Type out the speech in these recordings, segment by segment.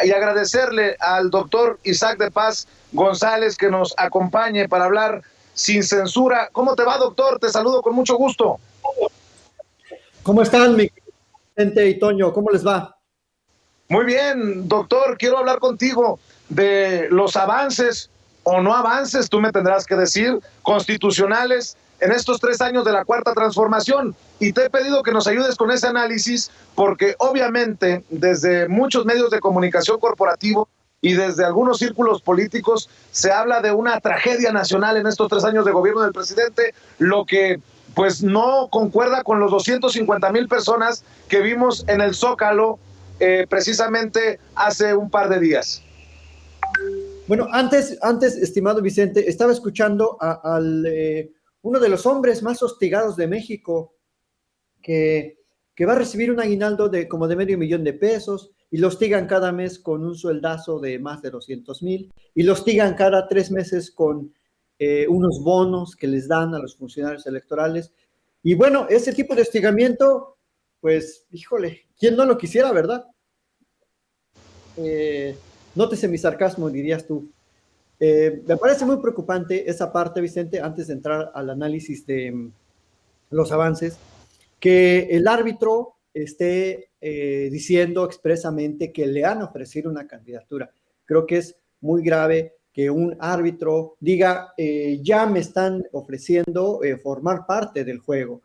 y agradecerle al doctor Isaac de Paz González que nos acompañe para hablar sin censura. ¿Cómo te va, doctor? Te saludo con mucho gusto. ¿Cómo están, mi gente y Toño? ¿Cómo les va? Muy bien, doctor, quiero hablar contigo de los avances o no avances, tú me tendrás que decir, constitucionales en estos 3 años de la Cuarta Transformación. Y te he pedido que nos ayudes con ese análisis porque obviamente desde muchos medios de comunicación corporativo y desde algunos círculos políticos se habla de una tragedia nacional en estos 3 años de gobierno del presidente, lo que pues no concuerda con los 250,000 personas que vimos en el Zócalo precisamente hace un par de días. Bueno, antes, estimado Vicente, estaba escuchando uno de los hombres más hostigados de México que va a recibir un aguinaldo de como de $500,000 y lo hostigan cada mes con un sueldazo de más de 200,000 y lo hostigan cada 3 meses con unos bonos que les dan a los funcionarios electorales. Y bueno, ese tipo de hostigamiento, pues, híjole, ¿quién no lo quisiera, verdad? Nótese mi sarcasmo, dirías tú. Me parece muy preocupante esa parte, Vicente, antes de entrar al análisis de los avances, que el árbitro esté diciendo expresamente que le han ofrecido una candidatura. Creo que es muy grave que un árbitro diga, ya me están ofreciendo formar parte del juego.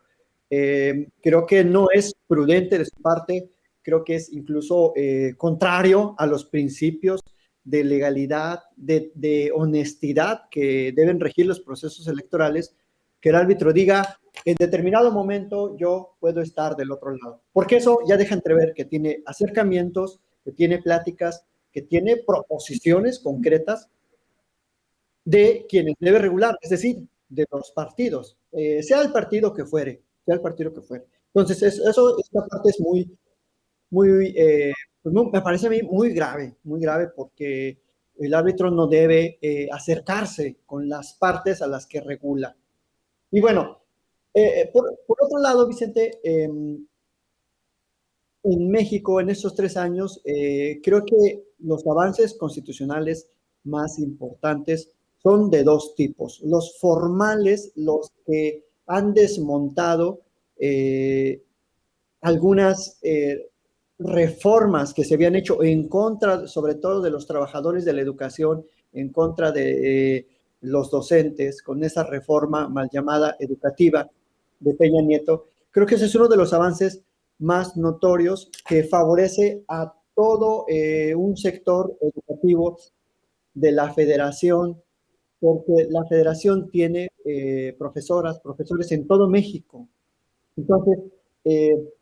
Creo que no es prudente de su parte, creo que es incluso contrario a los principios de legalidad, de honestidad que deben regir los procesos electorales, que el árbitro diga, en determinado momento yo puedo estar del otro lado. Porque eso ya deja entrever que tiene acercamientos, que tiene pláticas, que tiene proposiciones concretas de quienes debe regular, es decir, de los partidos, sea el partido que fuere, sea el partido que fuere. Entonces, esta parte es pues me parece a mí muy grave porque el árbitro no debe acercarse con las partes a las que regula. Y bueno, por otro lado, Vicente, en México en estos 3 años, creo que los avances constitucionales más importantes son de dos tipos. Los formales, los que han desmontado algunas reformas que se habían hecho en contra, sobre todo de los trabajadores de la educación, en contra de los docentes, con esa reforma mal llamada educativa de Peña Nieto. Creo que ese es uno de los avances más notorios que favorece a todo un sector educativo de la federación, porque la federación tiene profesores en todo México. Entonces,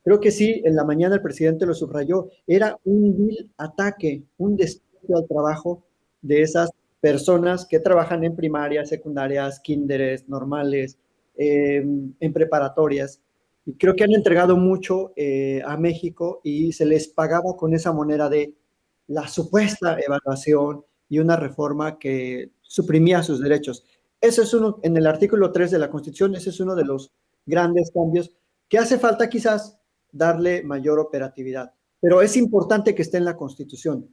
creo que sí, en la mañana el presidente lo subrayó, era un vil ataque, un desprecio al trabajo de esas personas que trabajan en primarias, secundarias, kinderes, normales, en preparatorias. Y creo que han entregado mucho a México y se les pagaba con esa moneda de la supuesta evaluación y una reforma que suprimía sus derechos. Ese es uno, en el artículo 3 de la Constitución, ese es uno de los grandes cambios que hace falta quizás darle mayor operatividad, pero es importante que esté en la Constitución.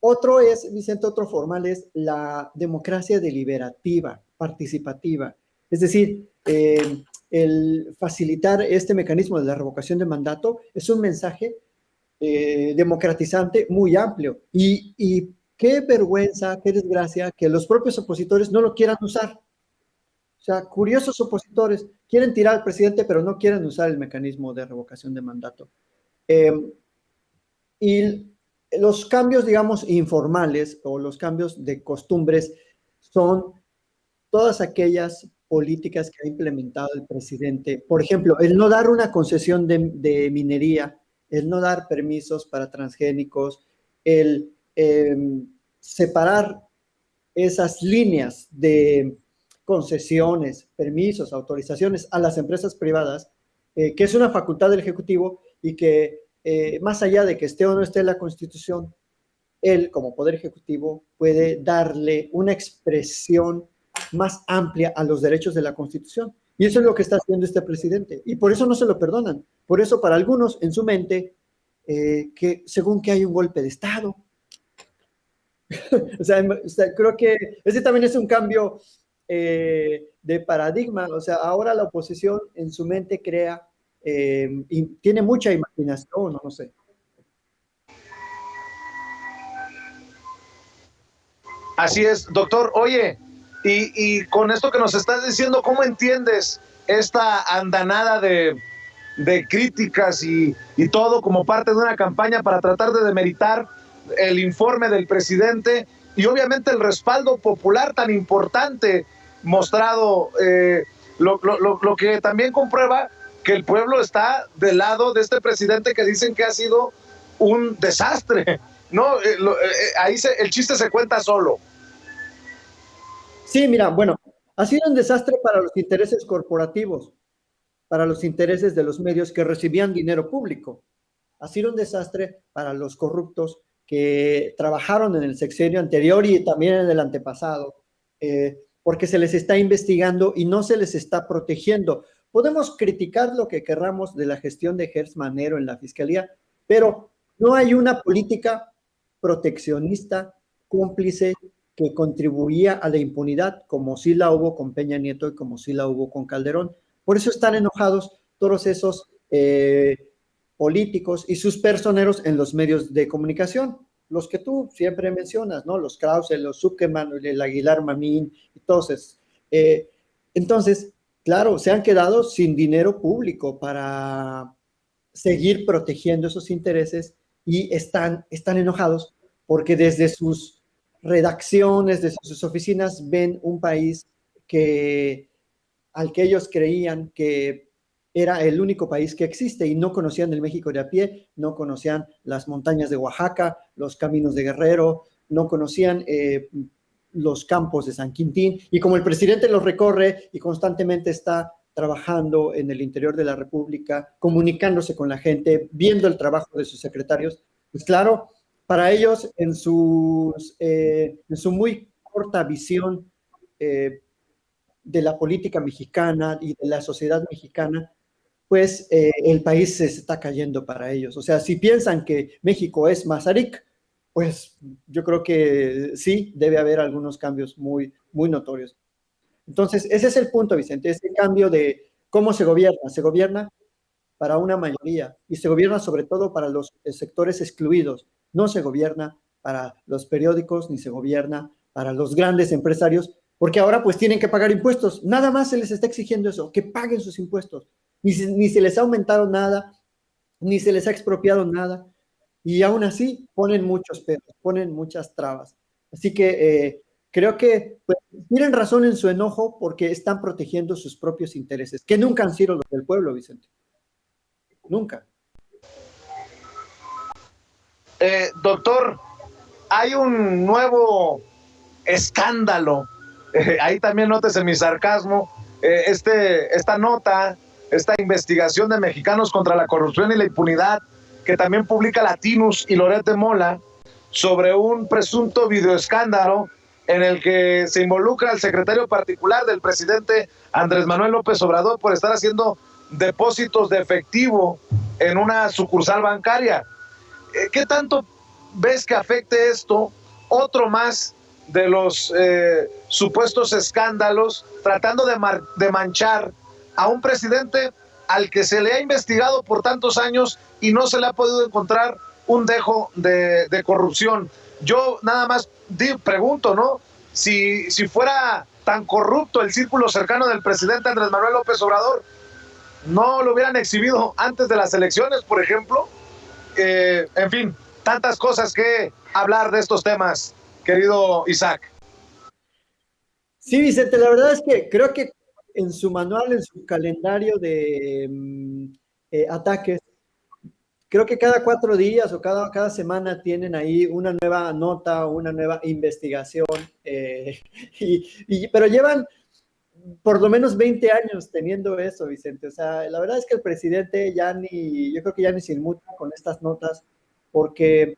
Otro es, Vicente, otro formal es la democracia deliberativa, participativa, es decir, el facilitar este mecanismo de la revocación de mandato es un mensaje democratizante muy amplio y qué vergüenza, qué desgracia que los propios opositores no lo quieran usar. O sea, curiosos opositores quieren tirar al presidente, pero no quieren usar el mecanismo de revocación de mandato. Y los cambios, digamos, informales o los cambios de costumbres son todas aquellas políticas que ha implementado el presidente. Por ejemplo, el no dar una concesión de minería, el no dar permisos para transgénicos, el separar esas líneas de concesiones, permisos, autorizaciones a las empresas privadas, que es una facultad del Ejecutivo y que más allá de que esté o no esté en la Constitución, él como Poder Ejecutivo puede darle una expresión más amplia a los derechos de la Constitución. Y eso es lo que está haciendo este presidente. Y por eso no se lo perdonan. Por eso para algunos en su mente que según que hay un golpe de Estado. O sea, creo que ese también es un cambio de paradigma. O sea, ahora la oposición en su mente crea y tiene mucha imaginación, no sé. Así es, doctor. Oye, y con esto que nos estás diciendo, ¿cómo entiendes esta andanada de críticas y todo como parte de una campaña para tratar de demeritar el informe del presidente y obviamente el respaldo popular tan importante mostrado, lo que también comprueba que el pueblo está del lado de este presidente que dicen que ha sido un desastre? No, ahí el chiste se cuenta solo. Sí, mira, bueno, ha sido un desastre para los intereses corporativos, para los intereses de los medios que recibían dinero público. Ha sido un desastre para los corruptos que trabajaron en el sexenio anterior y también en el antepasado, porque se les está investigando y no se les está protegiendo. Podemos criticar lo que querramos de la gestión de Gertz Manero en la Fiscalía, pero no hay una política proteccionista, cómplice, que contribuía a la impunidad, como sí la hubo con Peña Nieto y como sí la hubo con Calderón. Por eso están enojados todos esos políticos y sus personeros en los medios de comunicación, los que tú siempre mencionas, ¿no? Los Krause, los Zuckerman, el Aguilar Mamín y todos esos. Entonces, claro, se han quedado sin dinero público para seguir protegiendo esos intereses y están enojados porque desde sus redacciones, desde sus oficinas, ven un país al que ellos creían que era el único país que existe y no conocían el México de a pie, no conocían las montañas de Oaxaca, los caminos de Guerrero, no conocían los campos de San Quintín, y como el presidente los recorre y constantemente está trabajando en el interior de la República, comunicándose con la gente, viendo el trabajo de sus secretarios, pues claro, para ellos en su muy corta visión de la política mexicana y de la sociedad mexicana, pues el país se está cayendo para ellos. O sea, si piensan que México es Mazarik, pues yo creo que sí, debe haber algunos cambios muy, muy notorios. Entonces, ese es el punto, Vicente, ese cambio de cómo se gobierna. Se gobierna para una mayoría y se gobierna sobre todo para los sectores excluidos. No se gobierna para los periódicos ni se gobierna para los grandes empresarios, porque ahora pues tienen que pagar impuestos. Nada más se les está exigiendo eso, que paguen sus impuestos. Ni se les ha aumentado nada, ni se les ha expropiado nada. Y aún así ponen muchos peros, ponen muchas trabas. Así que creo que pues, tienen razón en su enojo porque están protegiendo sus propios intereses, que nunca han sido los del pueblo, Vicente. Nunca. Doctor, hay un nuevo escándalo. Ahí también nótese mi sarcasmo. Esta nota, esta investigación de Mexicanos contra la Corrupción y la Impunidad, que también publica Latinus y Loret de Mola, sobre un presunto videoescándalo en el que se involucra al secretario particular del presidente Andrés Manuel López Obrador por estar haciendo depósitos de efectivo en una sucursal bancaria. ¿Qué tanto ves que afecte esto? Otro más de los supuestos escándalos, tratando de manchar a un presidente al que se le ha investigado por tantos años y no se le ha podido encontrar un dejo de corrupción. Yo nada más pregunto, ¿no? Si fuera tan corrupto el círculo cercano del presidente Andrés Manuel López Obrador, ¿no lo hubieran exhibido antes de las elecciones, por ejemplo? En fin, tantas cosas que hablar de estos temas, querido Isaac. Sí, Vicente, la verdad es que creo que en su manual, en su calendario de ataques, creo que cada 4 días o cada semana tienen ahí una nueva nota, una nueva investigación, pero llevan por lo menos 20 años teniendo eso, Vicente. O sea, la verdad es que el presidente yo creo que ya ni se inmuta con estas notas, porque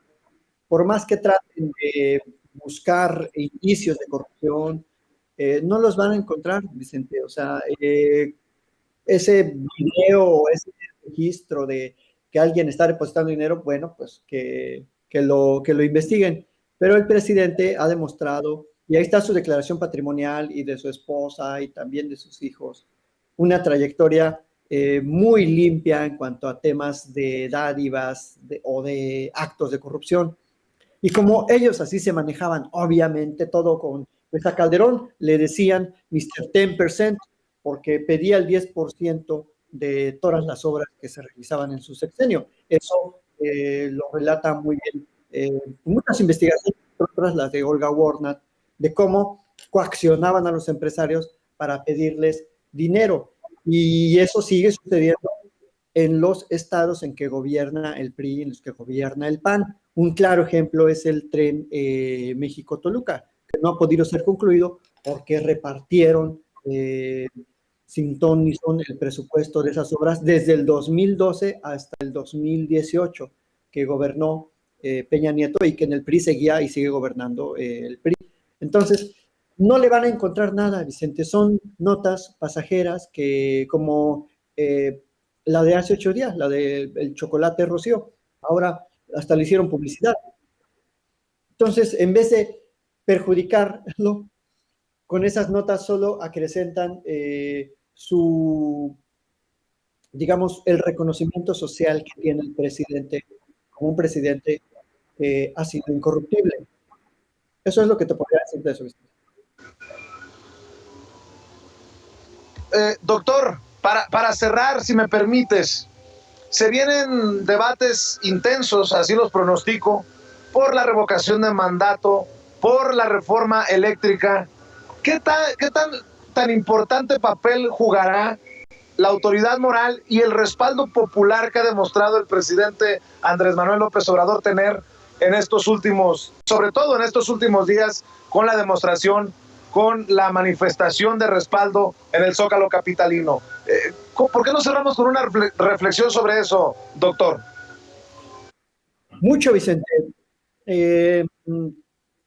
por más que traten de buscar indicios de corrupción, no los van a encontrar, Vicente. O sea, ese video o ese registro de que alguien está depositando dinero, bueno, pues que lo investiguen. Pero el presidente ha demostrado, y ahí está su declaración patrimonial y de su esposa y también de sus hijos, una trayectoria muy limpia en cuanto a temas de dádivas o de actos de corrupción. Y como ellos así se manejaban, obviamente todo con, pues a Calderón le decían Mr. 10%, porque pedía el 10% de todas las obras que se realizaban en su sexenio. Eso lo relata muy bien muchas investigaciones, otras las de Olga Warnat, de cómo coaccionaban a los empresarios para pedirles dinero. Y eso sigue sucediendo en los estados en que gobierna el PRI, en los que gobierna el PAN. Un claro ejemplo es el tren México-Toluca, que no ha podido ser concluido porque repartieron sin ton ni son el presupuesto de esas obras desde el 2012 hasta el 2018, que gobernó Peña Nieto y que en el PRI seguía y sigue gobernando el PRI. Entonces, no le van a encontrar nada, Vicente. Son notas pasajeras que como la de hace 8 días, la del chocolate Rocío. Ahora hasta le hicieron publicidad. Entonces, en vez de perjudicarlo, con esas notas solo acrecentan digamos, el reconocimiento social que tiene el presidente como un presidente que ha sido incorruptible. Eso es lo que te podría decir de eso. Doctor, para cerrar, si me permites, se vienen debates intensos, así los pronostico, por la revocación de mandato, por la reforma eléctrica. ¿Qué tan importante papel jugará la autoridad moral y el respaldo popular que ha demostrado el presidente Andrés Manuel López Obrador tener en estos últimos, sobre todo en estos últimos días, con la demostración, con la manifestación de respaldo en el Zócalo capitalino? ¿Por qué no cerramos con una reflexión sobre eso, doctor? Mucho, Vicente.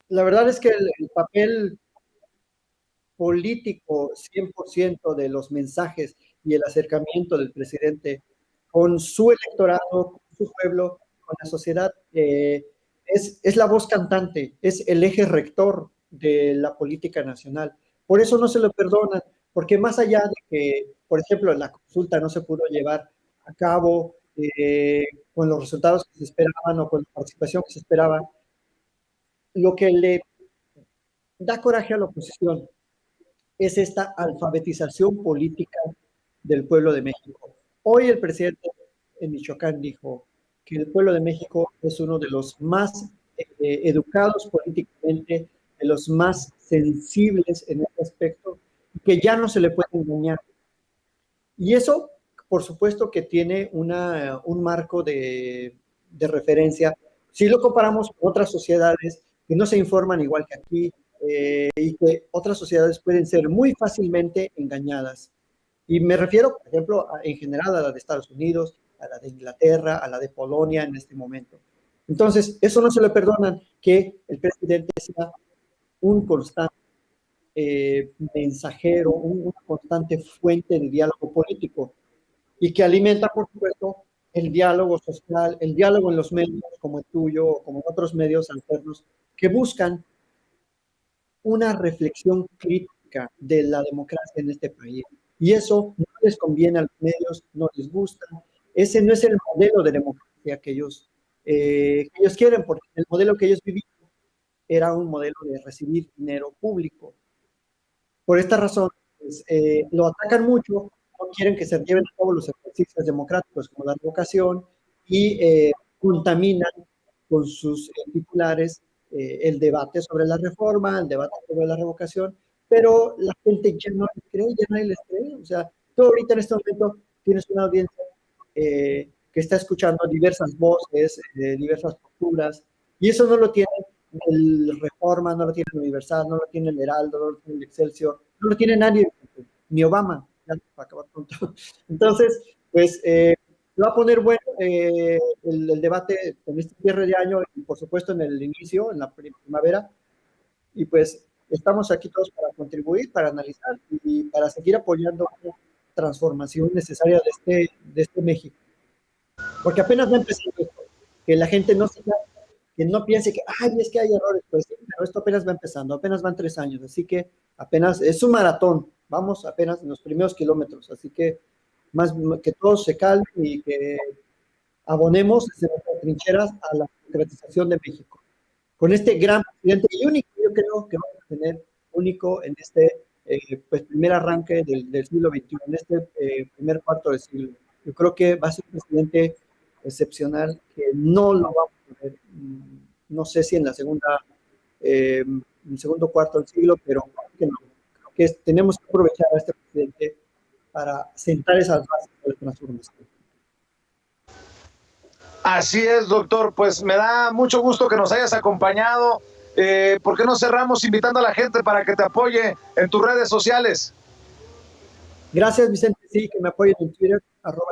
La verdad es que el papel político 100% de los mensajes y el acercamiento del presidente con su electorado, con su pueblo, con la sociedad, es la voz cantante, es el eje rector de la política nacional. Por eso no se lo perdonan, porque más allá de que, por ejemplo, la consulta no se pudo llevar a cabo con los resultados que se esperaban o con la participación que se esperaba, lo que le da coraje a la oposición es esta alfabetización política del pueblo de México. Hoy el presidente en Michoacán dijo que el pueblo de México es uno de los más educados políticamente, de los más sensibles en este aspecto, que ya no se le puede engañar. Y eso, por supuesto, que tiene un marco de referencia. Si lo comparamos con otras sociedades que no se informan igual que aquí, y que otras sociedades pueden ser muy fácilmente engañadas. Y me refiero, por ejemplo, en general a la de Estados Unidos, a la de Inglaterra, a la de Polonia en este momento. Entonces, eso no se le perdonan, que el presidente sea un constante mensajero, una constante fuente de diálogo político y que alimenta, por supuesto, el diálogo social, el diálogo en los medios como el tuyo o como otros medios alternos que buscan una reflexión crítica de la democracia en este país. Y eso no les conviene a los medios, no les gusta. Ese no es el modelo de democracia que ellos quieren, porque el modelo que ellos vivieron era un modelo de recibir dinero público. Por esta razón, pues, lo atacan mucho, no quieren que se lleven a cabo los ejercicios democráticos como la revocación y contaminan con sus titulares el debate sobre la reforma, el debate sobre la revocación, pero la gente ya no les cree, ya nadie les cree. O sea, tú ahorita en este momento tienes una audiencia que está escuchando diversas voces, diversas posturas, y eso no lo tiene el Reforma, no lo tiene el Universal, no lo tiene el Heraldo, no lo tiene el Excelsior, no lo tiene nadie, ni Obama, ya, para acabar pronto. Entonces, pues va a poner bueno el debate en este cierre de año y por supuesto en el inicio, en la primavera, y pues estamos aquí todos para contribuir, para analizar y para seguir apoyando una transformación necesaria de este México. porque apenas va empezando esto, que la gente que no piense que, ay, es que hay errores, pues sí, pero esto apenas va empezando, apenas van 3 años, así que apenas es un maratón, vamos apenas en los primeros kilómetros, así que más que todos se calmen y que abonemos desde nuestras trincheras a la democratización de México. Con este gran presidente y único, yo creo que vamos a tener único en este pues, primer arranque del siglo XXI, en este primer cuarto del siglo. Yo creo que va a ser un presidente excepcional que no lo vamos a ver, no sé si en la segunda, en el segundo cuarto del siglo, pero creo que no. Creo que tenemos que aprovechar a este presidente para sentar esas bases de la transformación. Así es, doctor. Pues me da mucho gusto que nos hayas acompañado. ¿Por qué no cerramos invitando a la gente para que te apoye en tus redes sociales? Gracias, Vicente. Sí, que me apoyen en Twitter,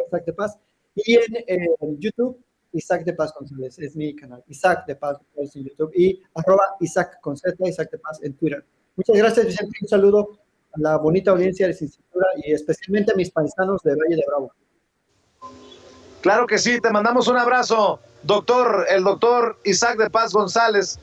@Isaac de Paz, y en YouTube, Isaac de Paz González, es mi canal. Isaac de Paz González en YouTube y @Isaac con Z, Isaac de Paz en Twitter. Muchas gracias, Vicente. Un saludo a la bonita audiencia de Sin Censura y especialmente a mis paisanos de Valle de Bravo. Claro que sí, te mandamos un abrazo, doctor, el doctor Isaac de Paz González.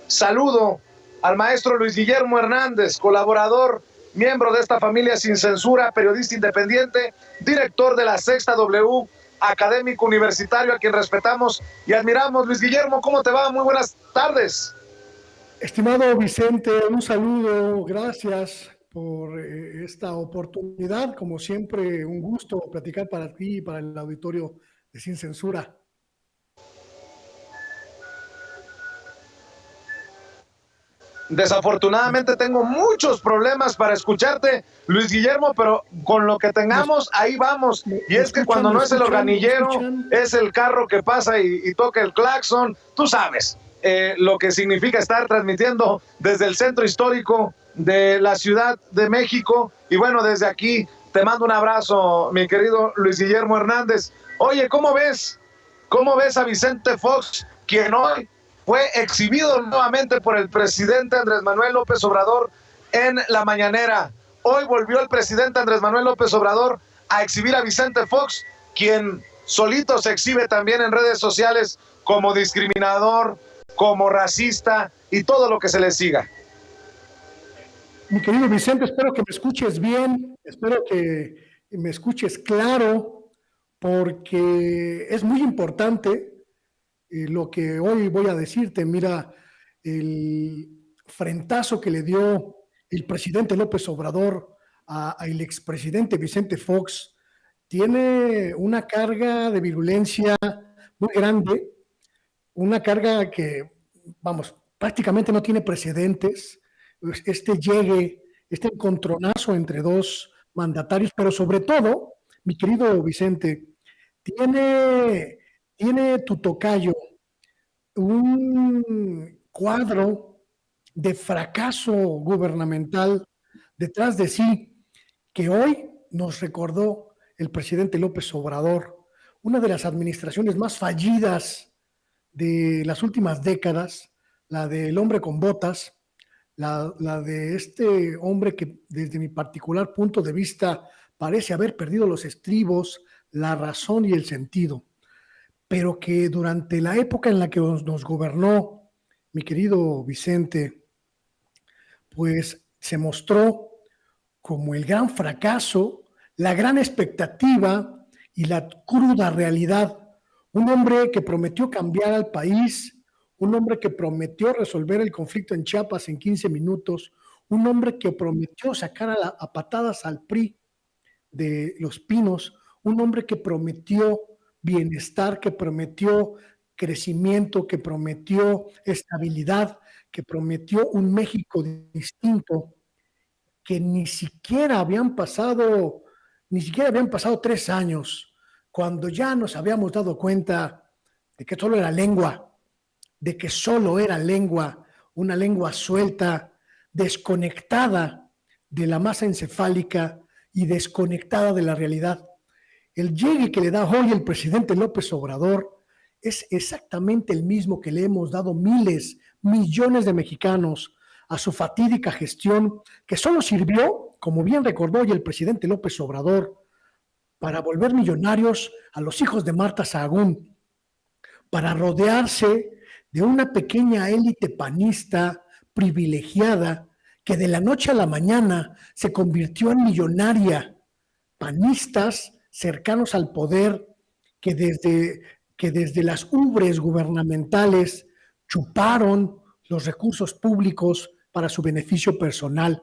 Saludo al maestro Luis Guillermo Hernández, colaborador, miembro de esta familia Sin Censura, periodista independiente, director de la Sexta W, académico universitario a quien respetamos y admiramos. Luis Guillermo, ¿cómo te va? Muy buenas tardes. Estimado Vicente, un saludo, gracias por esta oportunidad. Como siempre, un gusto platicar para ti y para el auditorio de Sin Censura. Desafortunadamente tengo muchos problemas para escucharte, Luis Guillermo, pero con lo que tengamos, ahí vamos. Y es que cuando no es el organillero, es el carro que pasa y toca el claxon. Tú sabes lo que significa estar transmitiendo desde el centro histórico de la Ciudad de México. Y bueno, desde aquí te mando un abrazo, mi querido Luis Guillermo Hernández. Oye, ¿cómo ves? ¿Cómo ves a Vicente Fox, quien hoy fue exhibido nuevamente por el presidente Andrés Manuel López Obrador en la mañanera? Hoy volvió el presidente Andrés Manuel López Obrador a exhibir a Vicente Fox, quien solito se exhibe también en redes sociales como discriminador, como racista y todo lo que se le siga. Mi querido Vicente, espero que me escuches bien, espero que me escuches claro, porque es muy importante lo que hoy voy a decirte. Mira, el frentazo que le dio el presidente López Obrador al expresidente Vicente Fox tiene una carga de virulencia muy grande, una carga que, vamos, prácticamente no tiene precedentes. Este encontronazo entre dos mandatarios, pero sobre todo, mi querido Vicente, tiene tu tocayo un cuadro de fracaso gubernamental detrás de sí, que hoy nos recordó el presidente López Obrador, una de las administraciones más fallidas de las últimas décadas, la del hombre con botas, la de este hombre que desde mi particular punto de vista parece haber perdido los estribos, la razón y el sentido, pero que durante la época en la que nos gobernó mi querido Vicente, pues se mostró como el gran fracaso, la gran expectativa y la cruda realidad. Un hombre que prometió cambiar al país, un hombre que prometió resolver el conflicto en Chiapas en 15 minutos, un hombre que prometió sacar a patadas al PRI de Los Pinos, un hombre que prometió bienestar, que prometió crecimiento, que prometió estabilidad, que prometió un México distinto, que ni siquiera habían pasado 3 años, cuando ya nos habíamos dado cuenta de que solo era lengua, una lengua suelta, desconectada de la masa encefálica y desconectada de la realidad. el llegue que le da hoy el presidente López Obrador es exactamente el mismo que le hemos dado miles, millones de mexicanos a su fatídica gestión, que solo sirvió, como bien recordó hoy el presidente López Obrador, para volver millonarios a los hijos de Marta Sahagún, para rodearse de una pequeña élite panista privilegiada que de la noche a la mañana se convirtió en millonaria. Panistas cercanos al poder que desde las ubres gubernamentales chuparon los recursos públicos para su beneficio personal.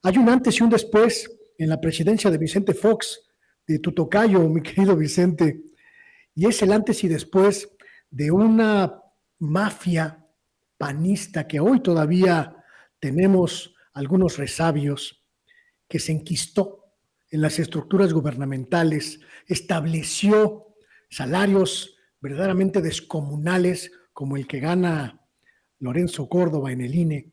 Hay un antes y un después en la presidencia de Vicente Fox, de tu tocayo, mi querido Vicente, y es el antes y después de una mafia panista que hoy todavía tenemos algunos resabios, que se enquistó en las estructuras gubernamentales, estableció salarios verdaderamente descomunales como el que gana Lorenzo Córdoba en el INE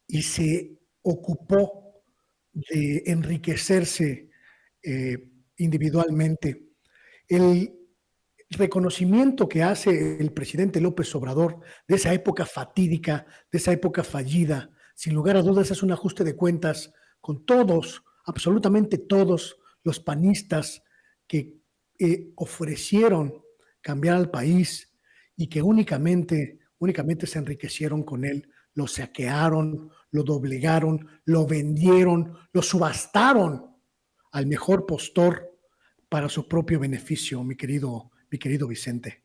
y se ocupó de enriquecerse individualmente. El reconocimiento que hace el presidente López Obrador de esa época fatídica, de esa época fallida, sin lugar a dudas es un ajuste de cuentas con todos, absolutamente todos los panistas que ofrecieron cambiar al país y que únicamente se enriquecieron con él, lo saquearon, lo doblegaron, lo vendieron, lo subastaron al mejor postor para su propio beneficio, mi querido Vicente.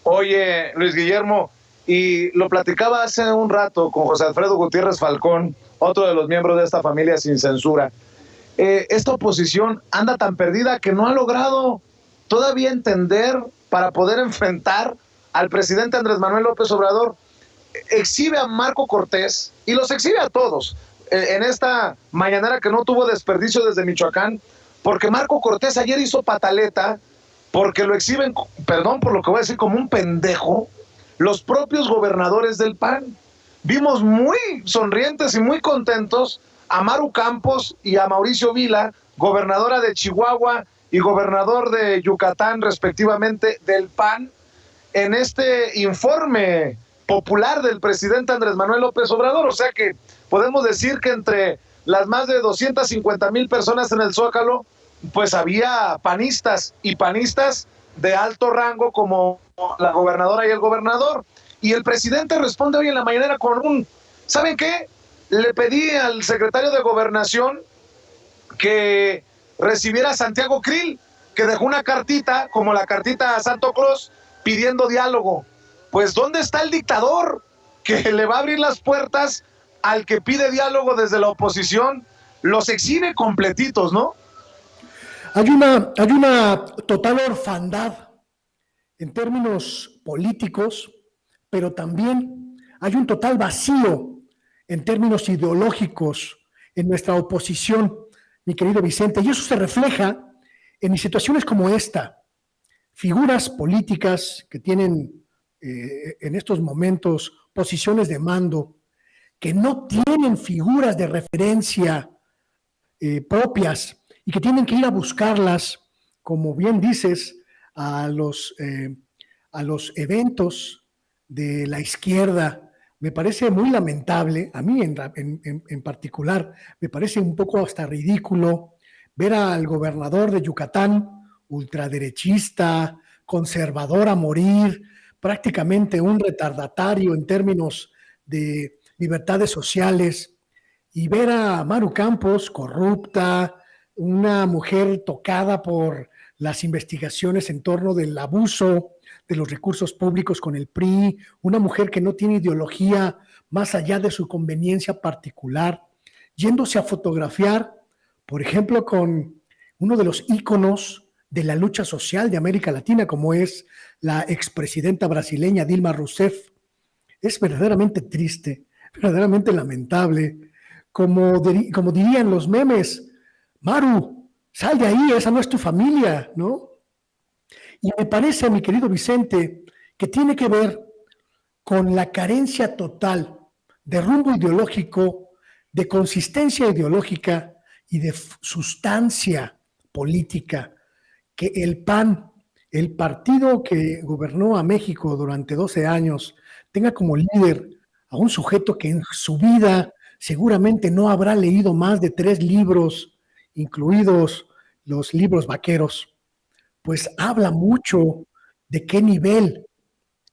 Oye, Luis Guillermo, y lo platicaba hace un rato con José Alfredo Gutiérrez Falcón, otro de los miembros de esta familia sin censura. Esta oposición anda tan perdida que no ha logrado todavía entender para poder enfrentar al presidente Andrés Manuel López Obrador. Exhibe a Marco Cortés y los exhibe a todos en esta mañanera que no tuvo desperdicio desde Michoacán, porque Marco Cortés ayer hizo pataleta porque lo exhiben, perdón por lo que voy a decir, como un pendejo, los propios gobernadores del PAN. Vimos muy sonrientes y muy contentos a Maru Campos y a Mauricio Vila, gobernadora de Chihuahua y gobernador de Yucatán, respectivamente, del PAN, en este informe popular del presidente Andrés Manuel López Obrador. O sea que podemos decir que entre las más de 250,000 personas en el Zócalo, pues había panistas y panistas de alto rango como la gobernadora y el gobernador. Y el presidente responde hoy en la mañanera con un, ¿saben qué? Le pedí al secretario de Gobernación que recibiera a Santiago Krill, que dejó una cartita, como la cartita a Santo Claus, pidiendo diálogo. Pues ¿dónde está el dictador que le va a abrir las puertas al que pide diálogo desde la oposición? Los exhibe completitos, ¿no? Hay una total orfandad en términos políticos, pero también hay un total vacío en términos ideológicos en nuestra oposición, mi querido Vicente, y eso se refleja en situaciones como esta. Figuras políticas que tienen en estos momentos posiciones de mando, que no tienen figuras de referencia propias y que tienen que ir a buscarlas, como bien dices, a los eventos de la izquierda. Me parece muy lamentable, a mí en particular, me parece un poco hasta ridículo ver al gobernador de Yucatán, ultraderechista, conservador a morir, prácticamente un retardatario en términos de libertades sociales, y ver a Maru Campos corrupta, una mujer tocada por las investigaciones en torno del abuso de los recursos públicos con el PRI, una mujer que no tiene ideología más allá de su conveniencia particular, yéndose a fotografiar, por ejemplo, con uno de los íconos de la lucha social de América Latina, como es la expresidenta brasileña Dilma Rousseff. Es verdaderamente triste, verdaderamente lamentable. Como dirían los memes, Maru, sal de ahí, esa no es tu familia, ¿no? Y me parece, mi querido Vicente, que tiene que ver con la carencia total de rumbo ideológico, de consistencia ideológica y de sustancia política, que el PAN, el partido que gobernó a México durante 12 años, tenga como líder a un sujeto que en su vida seguramente no habrá leído más de 3 libros, incluidos los libros vaqueros, pues habla mucho de qué nivel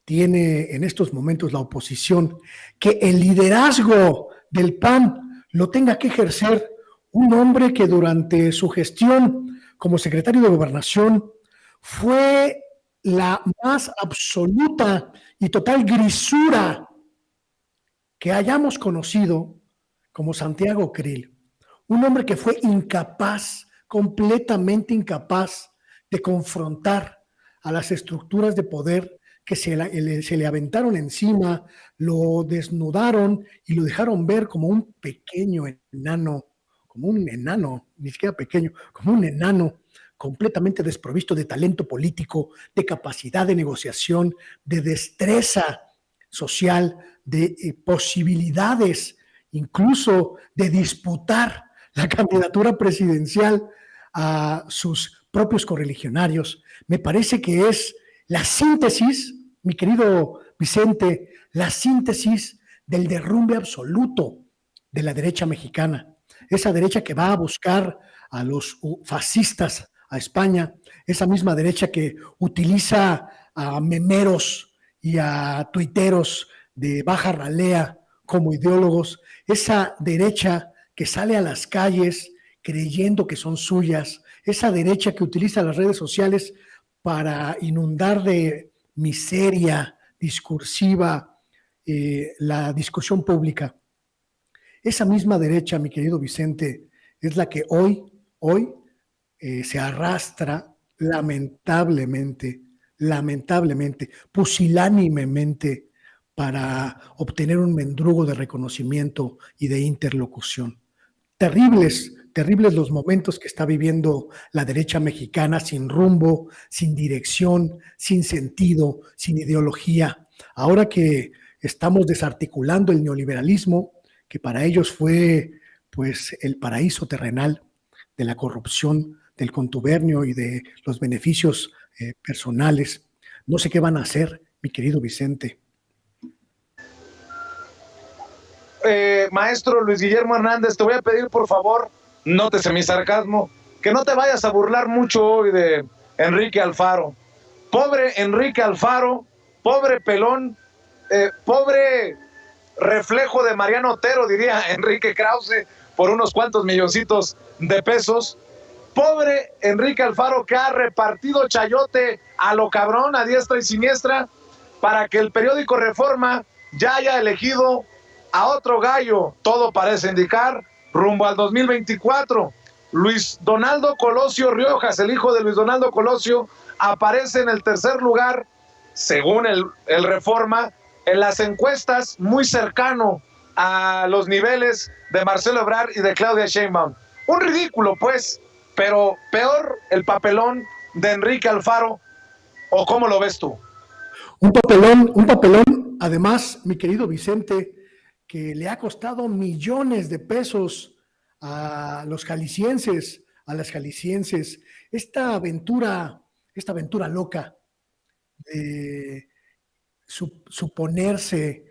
tiene en estos momentos la oposición, que el liderazgo del PAN lo tenga que ejercer un hombre que durante su gestión como secretario de Gobernación fue la más absoluta y total grisura que hayamos conocido como Santiago Krill. Un hombre que fue incapaz, completamente incapaz de confrontar a las estructuras de poder que se le aventaron encima, lo desnudaron y lo dejaron ver como un pequeño enano, como un enano, ni siquiera pequeño, como un enano completamente desprovisto de talento político, de capacidad de negociación, de destreza social, de posibilidades incluso de disputar la candidatura presidencial a sus propios correligionarios. Me parece que es la síntesis, mi querido Vicente, la síntesis del derrumbe absoluto de la derecha mexicana. Esa derecha que va a buscar a los fascistas a España, esa misma derecha que utiliza a memeros y a tuiteros de baja ralea como ideólogos, esa derecha que sale a las calles creyendo que son suyas, esa derecha que utiliza las redes sociales para inundar de miseria discursiva la discusión pública. Esa misma derecha, mi querido Vicente, es la que hoy se arrastra lamentablemente, pusilánimemente, para obtener un mendrugo de reconocimiento y de interlocución. Terribles los momentos que está viviendo la derecha mexicana, sin rumbo, sin dirección, sin sentido, sin ideología. Ahora que estamos desarticulando el neoliberalismo, que para ellos fue pues el paraíso terrenal de la corrupción, del contubernio y de los beneficios personales. No sé qué van a hacer, mi querido Vicente. Maestro Luis Guillermo Hernández, te voy a pedir, por favor, nótese mi sarcasmo, que no te vayas a burlar mucho hoy de Enrique Alfaro. Pobre Enrique Alfaro, pobre pelón, pobre reflejo de Mariano Otero, diría Enrique Krause, por unos cuantos milloncitos de pesos. Pobre Enrique Alfaro, que ha repartido chayote a lo cabrón, a diestra y siniestra, para que el periódico Reforma ya haya elegido a otro gallo. Todo parece indicar rumbo al 2024. Luis Donaldo Colosio Riojas, el hijo de Luis Donaldo Colosio, aparece en el tercer lugar, según el Reforma, en las encuestas, muy cercano a los niveles de Marcelo Ebrard y de Claudia Sheinbaum. Un ridículo, pues, pero peor el papelón de Enrique Alfaro, ¿o cómo lo ves tú? Un papelón, además, mi querido Vicente, que le ha costado millones de pesos a los jaliscienses, a las jaliscienses, esta aventura loca de suponerse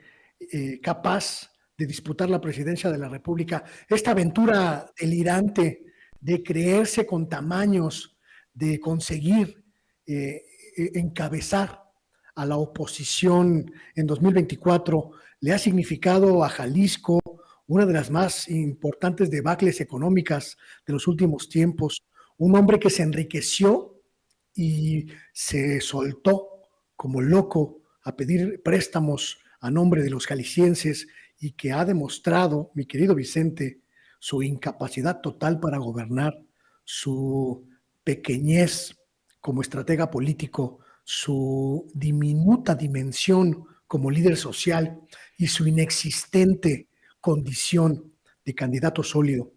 capaz de disputar la presidencia de la República, esta aventura delirante de creerse con tamaños, de conseguir encabezar a la oposición en 2024, le ha significado a Jalisco una de las más importantes debacles económicas de los últimos tiempos. Un hombre que se enriqueció y se soltó como loco a pedir préstamos a nombre de los jaliscienses y que ha demostrado, mi querido Vicente, su incapacidad total para gobernar, su pequeñez como estratega político, su diminuta dimensión como líder social y su inexistente condición de candidato sólido.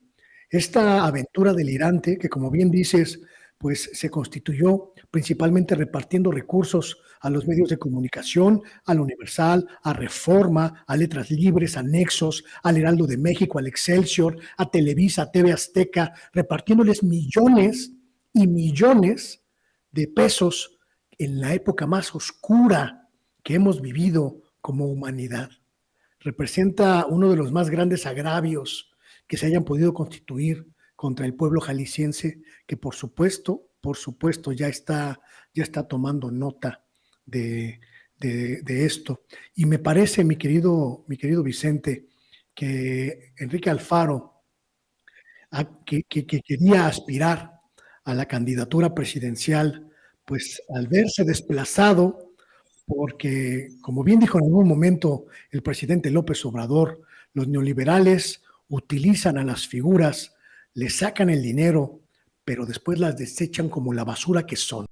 Esta aventura delirante, que como bien dices, pues se constituyó principalmente repartiendo recursos a los medios de comunicación, al Universal, a Reforma, a Letras Libres, a Nexos, al Heraldo de México, al Excelsior, a Televisa, a TV Azteca, repartiéndoles millones y millones de pesos en la época más oscura que hemos vivido como humanidad. Representa uno de los más grandes agravios que se hayan podido constituir contra el pueblo jalisciense, que por supuesto ya está tomando nota de esto. Y me parece, mi querido Vicente, que Enrique Alfaro, que quería aspirar a la candidatura presidencial, pues al verse desplazado, porque como bien dijo en algún momento el presidente López Obrador, los neoliberales utilizan a las figuras, les sacan el dinero, pero después las desechan como la basura que son.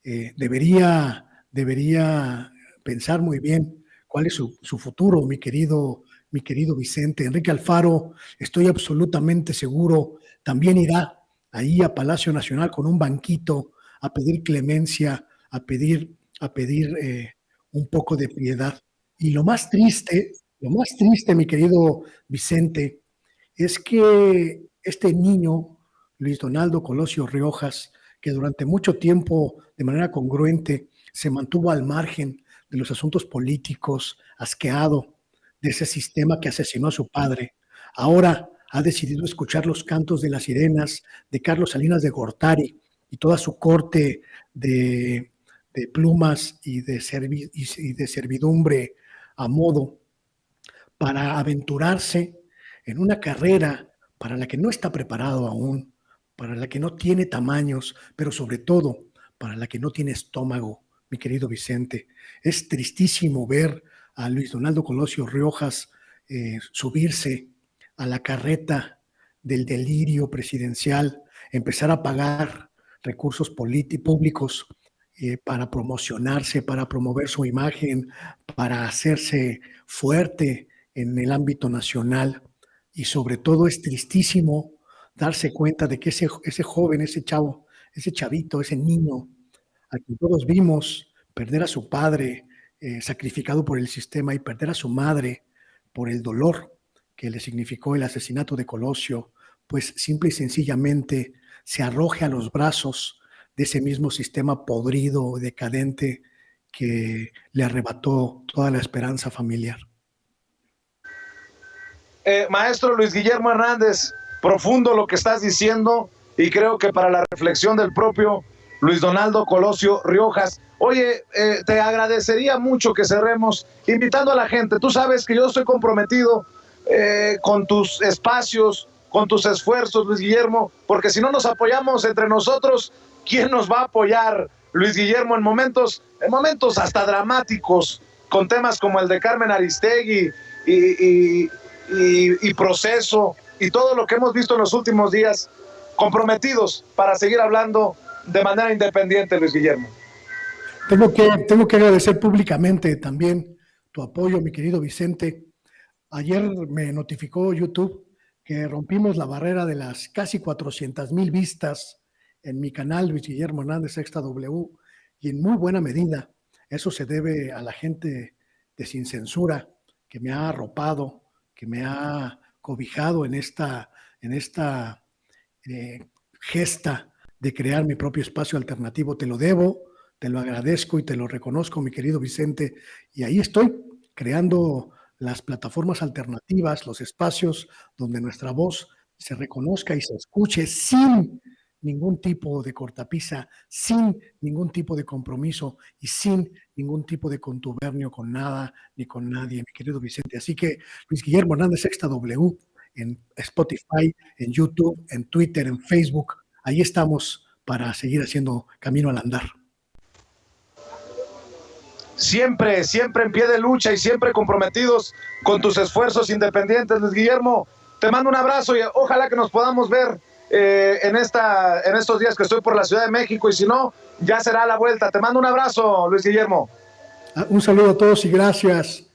Debería pensar muy bien cuál es su futuro, mi querido Vicente. Enrique Alfaro, estoy absolutamente seguro, también irá ahí a Palacio Nacional con un banquito a pedir clemencia, a pedir un poco de piedad. Y lo más triste, mi querido Vicente, es que este niño, Luis Donaldo Colosio Riojas, que durante mucho tiempo, de manera congruente, se mantuvo al margen de los asuntos políticos, asqueado de ese sistema que asesinó a su padre, ahora ha decidido escuchar los cantos de las sirenas de Carlos Salinas de Gortari y toda su corte de plumas y de servidumbre a modo para aventurarse en una carrera para la que no está preparado aún, para la que no tiene tamaños, pero sobre todo para la que no tiene estómago, mi querido Vicente. Es tristísimo ver a Luis Donaldo Colosio Riojas subirse a la carreta del delirio presidencial, empezar a pagar recursos públicos para promocionarse, para promover su imagen, para hacerse fuerte en el ámbito nacional. Y sobre todo es tristísimo darse cuenta de que ese joven, ese chavo, ese chavito, ese niño, a quien todos vimos perder a su padre sacrificado por el sistema y perder a su madre por el dolor que le significó el asesinato de Colosio, pues simple y sencillamente se arroje a los brazos de ese mismo sistema podrido, decadente, que le arrebató toda la esperanza familiar. Maestro Luis Guillermo Hernández, profundo lo que estás diciendo y creo que para la reflexión del propio Luis Donaldo Colosio Riojas. Oye, te agradecería mucho que cerremos invitando a la gente. Tú sabes que yo estoy comprometido con tus espacios, con tus esfuerzos, Luis Guillermo, porque si no nos apoyamos entre nosotros, ¿quién nos va a apoyar, Luis Guillermo, en momentos hasta dramáticos, con temas como el de Carmen Aristegui y Proceso y todo lo que hemos visto en los últimos días, comprometidos para seguir hablando de manera independiente, Luis Guillermo? Tengo que agradecer públicamente también tu apoyo, mi querido Vicente. Ayer me notificó YouTube que rompimos la barrera de las casi 400,000 vistas en mi canal Luis Guillermo Hernández Sexta W, y en muy buena medida eso se debe a la gente de Sin Censura que me ha arropado, que me ha cobijado en esta gesta de crear mi propio espacio alternativo. Te lo debo, te lo agradezco y te lo reconozco, mi querido Vicente, y ahí estoy creando las plataformas alternativas, los espacios donde nuestra voz se reconozca y se escuche sin ningún tipo de cortapisa, sin ningún tipo de compromiso y sin ningún tipo de contubernio con nada ni con nadie, mi querido Vicente. Así que Luis Guillermo Hernández Sexta W en Spotify, en YouTube, en Twitter, en Facebook, ahí estamos para seguir haciendo camino al andar. Siempre en pie de lucha y siempre comprometidos con tus esfuerzos independientes, Luis Guillermo. Te mando un abrazo y ojalá que nos podamos ver en estos días que estoy por la Ciudad de México, y si no, ya será la vuelta. Te mando un abrazo, Luis Guillermo. Un saludo a todos y gracias.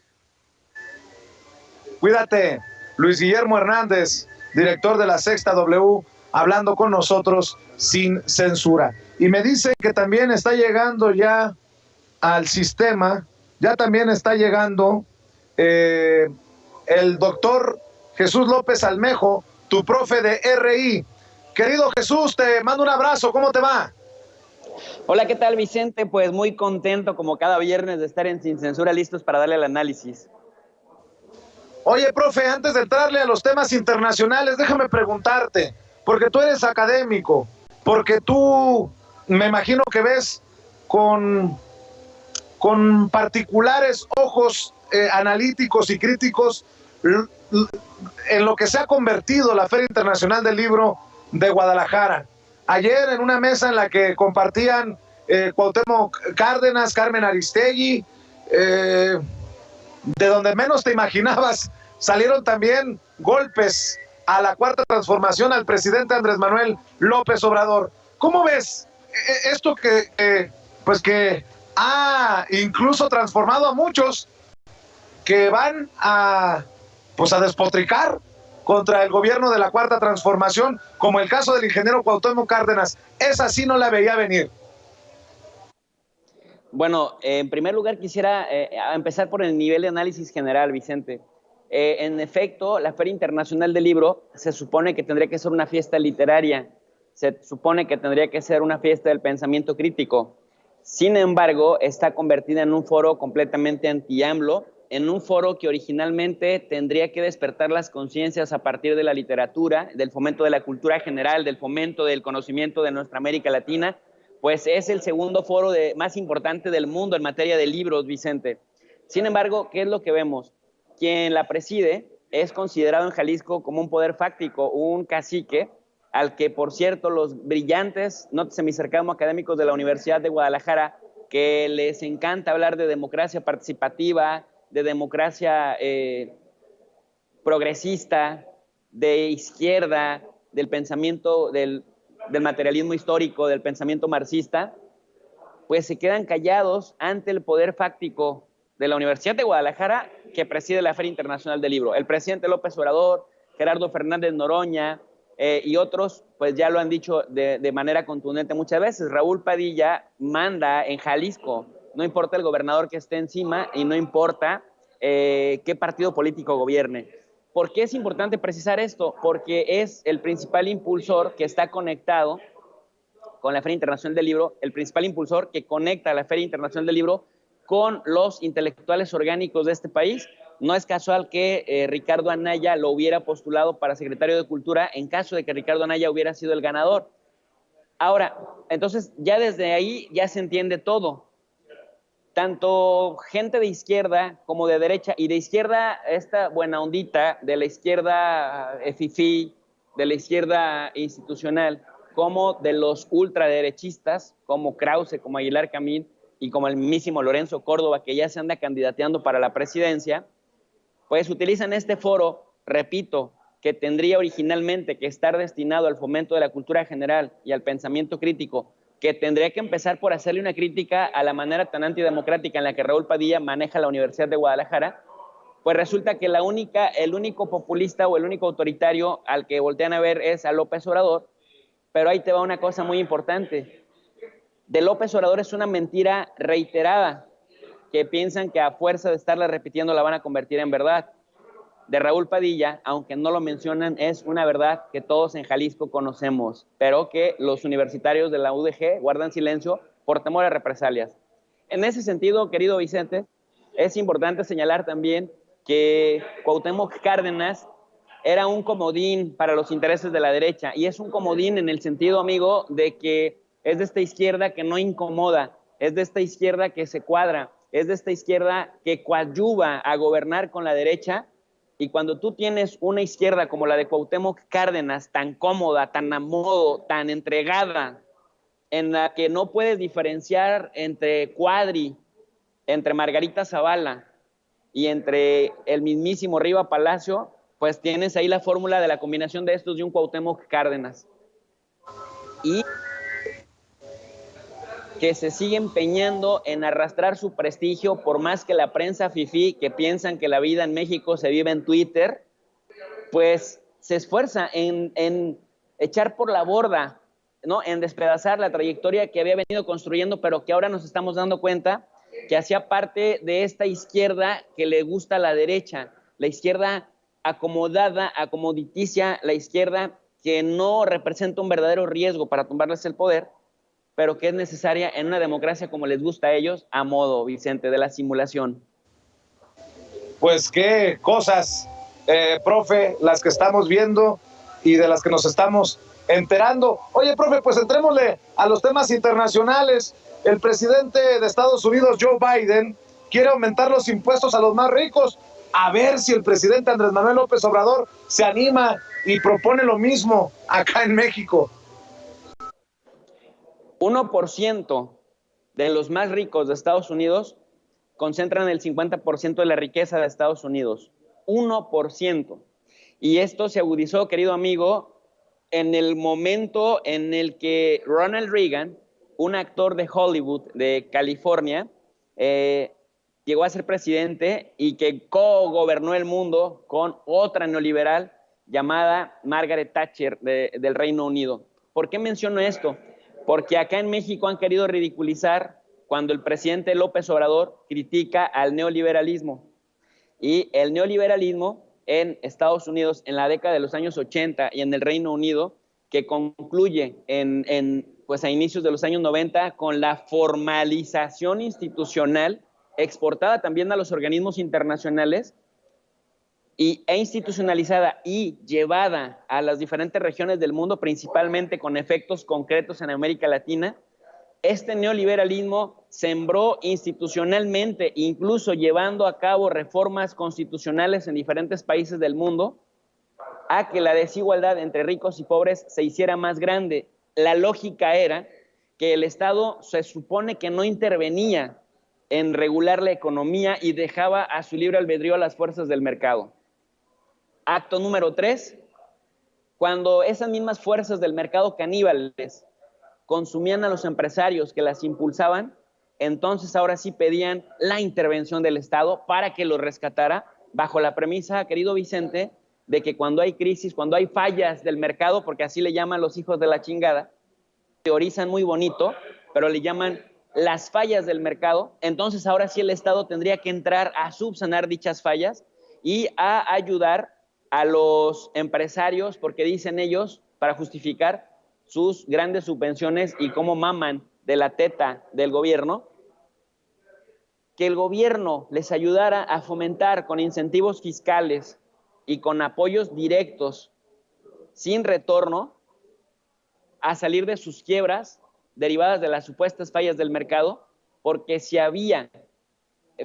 Cuídate. Luis Guillermo Hernández, director de la Sexta W, hablando con nosotros sin censura. Y me dice que también está llegando ya al sistema, ya también está llegando el doctor Jesús López Almejo, tu profe de RI, Querido Jesús, te mando un abrazo, ¿cómo te va? Hola, ¿qué tal, Vicente? Pues muy contento como cada viernes de estar en Sin Censura, listos para darle el análisis. Oye, profe, antes de entrarle a los temas internacionales, déjame preguntarte, porque tú eres académico, porque tú me imagino que ves con particulares ojos analíticos y críticos en lo que se ha convertido la Feria Internacional del Libro de Guadalajara. Ayer en una mesa en la que compartían Cuauhtémoc Cárdenas, Carmen Aristegui, de donde menos te imaginabas, salieron también golpes a la Cuarta Transformación, al presidente Andrés Manuel López Obrador. ¿Cómo ves esto que ha incluso transformado a muchos que van a despotricar contra el gobierno de la Cuarta Transformación, como el caso del ingeniero Cuauhtémoc Cárdenas? Esa sí no la veía venir. Bueno, en primer lugar quisiera empezar por el nivel de análisis general, Vicente. En efecto, la Feria Internacional del Libro se supone que tendría que ser una fiesta literaria, se supone que tendría que ser una fiesta del pensamiento crítico. Sin embargo, está convertida en un foro completamente anti-AMLO, en un foro que originalmente tendría que despertar las conciencias a partir de la literatura, del fomento de la cultura general, del fomento del conocimiento de nuestra América Latina, pues es el segundo foro más importante del mundo en materia de libros, Vicente. Sin embargo, ¿qué es lo que vemos? Quien la preside es considerado en Jalisco como un poder fáctico, un cacique, al que, por cierto, los brillantes, nótese mi cercano académicos de la Universidad de Guadalajara, que les encanta hablar de democracia participativa, de democracia progresista, de izquierda, del pensamiento, del materialismo histórico, del pensamiento marxista, pues se quedan callados ante el poder fáctico de la Universidad de Guadalajara, que preside la Feria Internacional del Libro. El presidente López Obrador, Gerardo Fernández Noroña y otros, pues ya lo han dicho de manera contundente muchas veces. Raúl Padilla manda en Jalisco, no importa el gobernador que esté encima y no importa qué partido político gobierne. ¿Por qué es importante precisar esto? Porque es el principal impulsor que está conectado con la Feria Internacional del Libro, el principal impulsor que conecta a la Feria Internacional del Libro con los intelectuales orgánicos de este país. No es casual que Ricardo Anaya lo hubiera postulado para secretario de Cultura en caso de que Ricardo Anaya hubiera sido el ganador. Ahora, entonces ya desde ahí ya se entiende todo. Tanto gente de izquierda como de derecha, y de izquierda esta buena ondita, de la izquierda fifí, de la izquierda institucional, como de los ultraderechistas, como Krause, como Aguilar Camín y como el mismísimo Lorenzo Córdoba, que ya se anda candidateando para la presidencia, pues utilizan este foro, repito, que tendría originalmente que estar destinado al fomento de la cultura general y al pensamiento crítico, que tendría que empezar por hacerle una crítica a la manera tan antidemocrática en la que Raúl Padilla maneja la Universidad de Guadalajara, pues resulta que el único populista o el único autoritario al que voltean a ver es a López Obrador. Pero ahí te va una cosa muy importante. De López Obrador es una mentira reiterada, que piensan que a fuerza de estarla repitiendo la van a convertir en verdad. De Raúl Padilla, aunque no lo mencionan, es una verdad que todos en Jalisco conocemos, pero que los universitarios de la UDG guardan silencio por temor a represalias. En ese sentido, querido Vicente, es importante señalar también que Cuauhtémoc Cárdenas era un comodín para los intereses de la derecha, y es un comodín en el sentido, amigo, de que es de esta izquierda que no incomoda, es de esta izquierda que se cuadra, es de esta izquierda que coadyuva a gobernar con la derecha. Y cuando tú tienes una izquierda como la de Cuauhtémoc Cárdenas, tan cómoda, tan a modo, tan entregada, en la que no puedes diferenciar entre Cuadri, entre Margarita Zavala y entre el mismísimo Riva Palacio, pues tienes ahí la fórmula de la combinación de estos y un Cuauhtémoc Cárdenas. Y que se sigue empeñando en arrastrar su prestigio, por más que la prensa fifí, que piensan que la vida en México se vive en Twitter, pues se esfuerza en echar por la borda, ¿no? En despedazar la trayectoria que había venido construyendo, pero que ahora nos estamos dando cuenta que hacía parte de esta izquierda que le gusta a la derecha, la izquierda acomodada, acomoditicia, la izquierda que no representa un verdadero riesgo para tumbarles el poder, pero que es necesaria en una democracia como les gusta a ellos, a modo, Vicente, de la simulación. Pues qué cosas, profe, las que estamos viendo y de las que nos estamos enterando. Oye, profe, pues entrémosle a los temas internacionales. El presidente de Estados Unidos, Joe Biden, quiere aumentar los impuestos a los más ricos. A ver si el presidente Andrés Manuel López Obrador se anima y propone lo mismo acá en México. 1% de los más ricos de Estados Unidos concentran el 50% de la riqueza de Estados Unidos. 1%. Y esto se agudizó, querido amigo, en el momento en el que Ronald Reagan, un actor de Hollywood de California, llegó a ser presidente y que co-gobernó el mundo con otra neoliberal llamada Margaret Thatcher del Reino Unido. ¿Por qué menciono esto? Porque acá en México han querido ridiculizar cuando el presidente López Obrador critica al neoliberalismo. Y el neoliberalismo en Estados Unidos en la década de los años 80 y en el Reino Unido, que concluye pues a inicios de los años 90 con la formalización institucional exportada también a los organismos internacionales e institucionalizada y llevada a las diferentes regiones del mundo, principalmente con efectos concretos en América Latina. Este neoliberalismo sembró institucionalmente, incluso llevando a cabo reformas constitucionales en diferentes países del mundo, a que la desigualdad entre ricos y pobres se hiciera más grande. La lógica era que el Estado se supone que no intervenía en regular la economía y dejaba a su libre albedrío a las fuerzas del mercado. Acto número 3, cuando esas mismas fuerzas del mercado caníbales consumían a los empresarios que las impulsaban, entonces ahora sí pedían la intervención del Estado para que los rescatara, bajo la premisa, querido Vicente, de que cuando hay crisis, cuando hay fallas del mercado, porque así le llaman los hijos de la chingada, teorizan muy bonito, pero le llaman las fallas del mercado, entonces ahora sí el Estado tendría que entrar a subsanar dichas fallas y a ayudar a los empresarios, porque dicen ellos, para justificar sus grandes subvenciones y cómo maman de la teta del gobierno, que el gobierno les ayudara a fomentar con incentivos fiscales y con apoyos directos, sin retorno, a salir de sus quiebras derivadas de las supuestas fallas del mercado, porque si había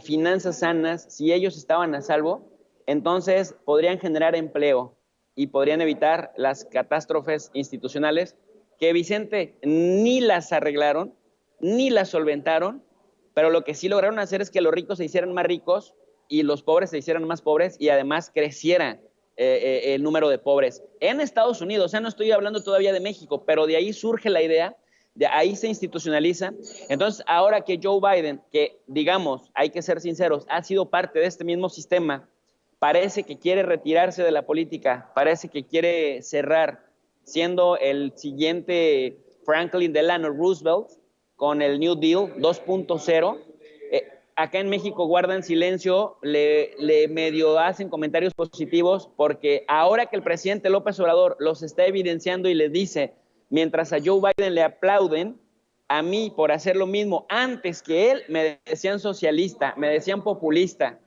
finanzas sanas, si ellos estaban a salvo, entonces podrían generar empleo y podrían evitar las catástrofes institucionales que, Vicente, ni las arreglaron, ni las solventaron, pero lo que sí lograron hacer es que los ricos se hicieran más ricos y los pobres se hicieran más pobres y además creciera el número de pobres. En Estados Unidos, o sea, no estoy hablando todavía de México, pero de ahí surge la idea, de ahí se institucionaliza. Entonces, ahora que Joe Biden, que digamos, hay que ser sinceros, ha sido parte de este mismo sistema, parece que quiere retirarse de la política, parece que quiere cerrar, siendo el siguiente Franklin Delano Roosevelt con el New Deal 2.0. Acá en México guardan silencio, le medio hacen comentarios positivos, porque ahora que el presidente López Obrador los está evidenciando y les dice, mientras a Joe Biden le aplauden, a mí por hacer lo mismo antes que él me decían socialista, me decían populista,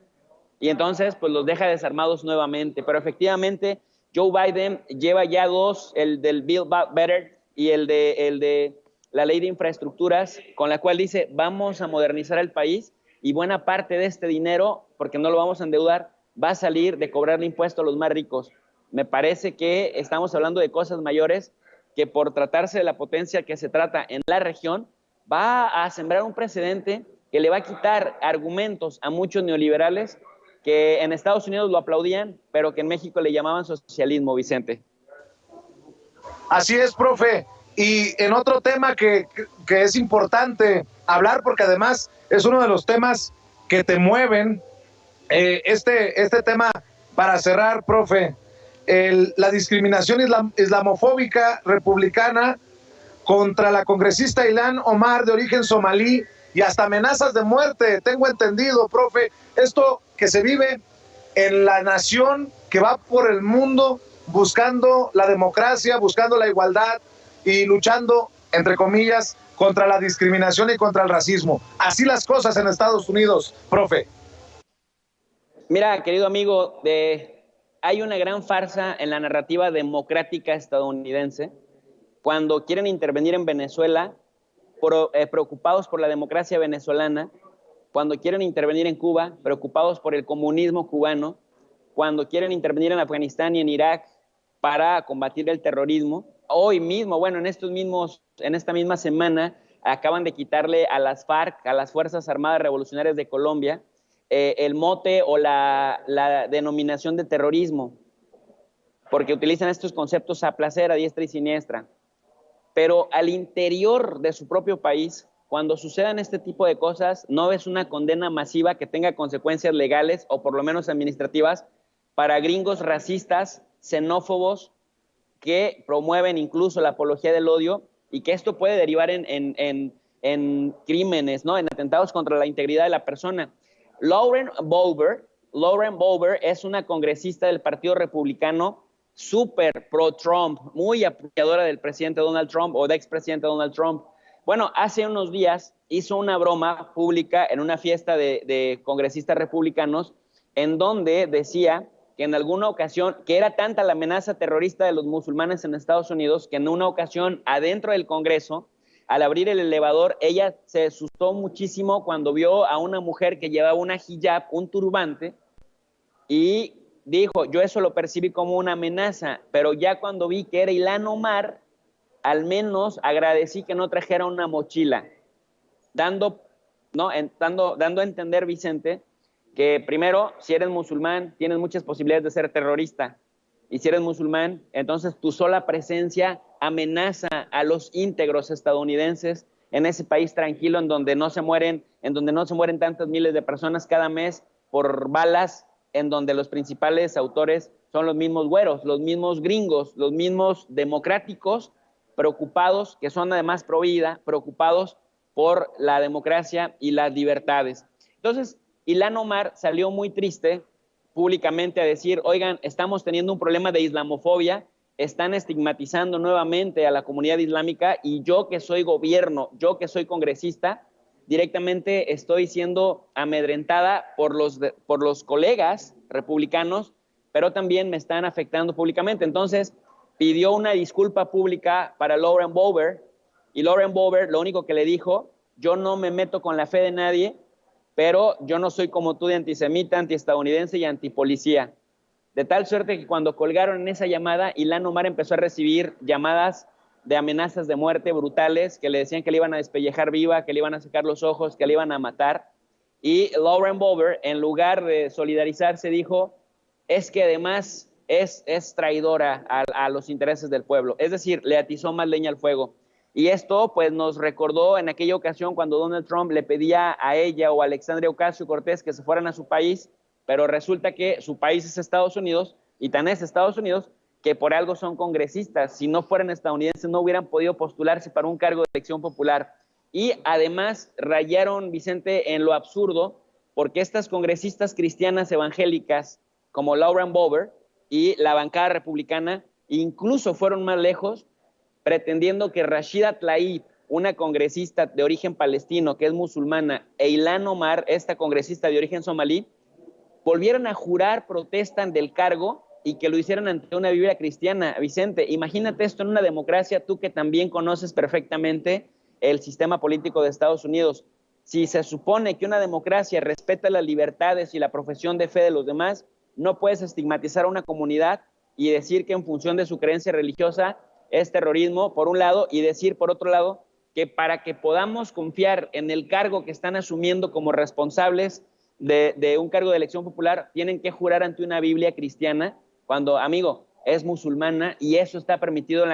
y entonces pues los deja desarmados nuevamente. Pero efectivamente Joe Biden lleva ya dos, el del Build Back Better y el de la ley de infraestructuras, con la cual dice vamos a modernizar el país, y buena parte de este dinero, porque no lo vamos a endeudar, va a salir de cobrarle impuesto a los más ricos. Me parece que estamos hablando de cosas mayores, que por tratarse de la potencia que se trata en la región, va a sembrar un precedente que le va a quitar argumentos a muchos neoliberales que en Estados Unidos lo aplaudían, pero que en México le llamaban socialismo, Vicente. Así es, profe. Y en otro tema que es importante hablar, porque además es uno de los temas que te mueven, este tema, para cerrar, profe, la discriminación islamofóbica republicana contra la congresista Ilhan Omar, de origen somalí, y hasta amenazas de muerte, tengo entendido, profe. Esto que se vive en la nación que va por el mundo buscando la democracia, buscando la igualdad y luchando, entre comillas, contra la discriminación y contra el racismo. Así las cosas en Estados Unidos, profe. Mira, querido amigo, hay una gran farsa en la narrativa democrática estadounidense cuando quieren intervenir en Venezuela, preocupados por la democracia venezolana, cuando quieren intervenir en Cuba, preocupados por el comunismo cubano, cuando quieren intervenir en Afganistán y en Irak para combatir el terrorismo. Hoy mismo, bueno, en esta misma semana, acaban de quitarle a las FARC, a las Fuerzas Armadas Revolucionarias de Colombia, el mote o la denominación de terrorismo, porque utilizan estos conceptos a placer, a diestra y siniestra. Pero al interior de su propio país, cuando sucedan este tipo de cosas, no ves una condena masiva que tenga consecuencias legales o por lo menos administrativas para gringos racistas, xenófobos, que promueven incluso la apología del odio y que esto puede derivar en crímenes, ¿no? En atentados contra la integridad de la persona. Lauren Boebert es una congresista del Partido Republicano súper pro-Trump, muy apoyadora del presidente Donald Trump o del expresidente Donald Trump. Bueno, hace unos días hizo una broma pública en una fiesta de congresistas republicanos en donde decía que en alguna ocasión, que era tanta la amenaza terrorista de los musulmanes en Estados Unidos, que en una ocasión adentro del Congreso, al abrir el elevador, ella se asustó muchísimo cuando vio a una mujer que llevaba una hijab, un turbante, y dijo, yo eso lo percibí como una amenaza, pero ya cuando vi que era Ilhan Omar, al menos agradecí que no trajera una mochila, dando a entender, Vicente, que primero, si eres musulmán, tienes muchas posibilidades de ser terrorista. Y si eres musulmán, entonces tu sola presencia amenaza a los íntegros estadounidenses en ese país tranquilo en donde no se mueren tantas miles de personas cada mes por balas, en donde los principales autores son los mismos güeros, los mismos gringos, los mismos democráticos, preocupados, que son además pro vida, preocupados por la democracia y las libertades. Entonces, Ilhan Omar salió muy triste públicamente a decir, oigan, estamos teniendo un problema de islamofobia, están estigmatizando nuevamente a la comunidad islámica y yo que soy gobierno, yo que soy congresista, directamente estoy siendo amedrentada por los colegas republicanos, pero también me están afectando públicamente. Entonces, pidió una disculpa pública para Lauren Boebert y Lauren Boebert lo único que le dijo, yo no me meto con la fe de nadie, pero yo no soy como tú de antisemita, antiestadounidense y antipolicía. De tal suerte que cuando colgaron en esa llamada, Ilhan Omar empezó a recibir llamadas de amenazas de muerte brutales, que le decían que le iban a despellejar viva, que le iban a sacar los ojos, que le iban a matar. Y Lauren Boebert, en lugar de solidarizarse, dijo, es que además es traidora a los intereses del pueblo. Es decir, le atizó más leña al fuego. Y esto pues nos recordó en aquella ocasión cuando Donald Trump le pedía a ella o a Alexandria Ocasio-Cortez que se fueran a su país, pero resulta que su país es Estados Unidos y tan es Estados Unidos que por algo son congresistas. Si no fueran estadounidenses no hubieran podido postularse para un cargo de elección popular. Y además rayaron, Vicente, en lo absurdo, porque estas congresistas cristianas evangélicas como Lauren Boebert y la bancada republicana incluso fueron más lejos, pretendiendo que Rashida Tlaib, una congresista de origen palestino que es musulmana, e Ilhan Omar, esta congresista de origen somalí, volvieron a jurar protesta del cargo y que lo hicieran ante una Biblia cristiana. Vicente, imagínate esto en una democracia, tú que también conoces perfectamente el sistema político de Estados Unidos. Si se supone que una democracia respeta las libertades y la profesión de fe de los demás, no puedes estigmatizar a una comunidad y decir que en función de su creencia religiosa es terrorismo, por un lado, y decir, por otro lado, que para que podamos confiar en el cargo que están asumiendo como responsables de un cargo de elección popular, tienen que jurar ante una Biblia cristiana, cuando, amigo, es musulmana, y eso está permitido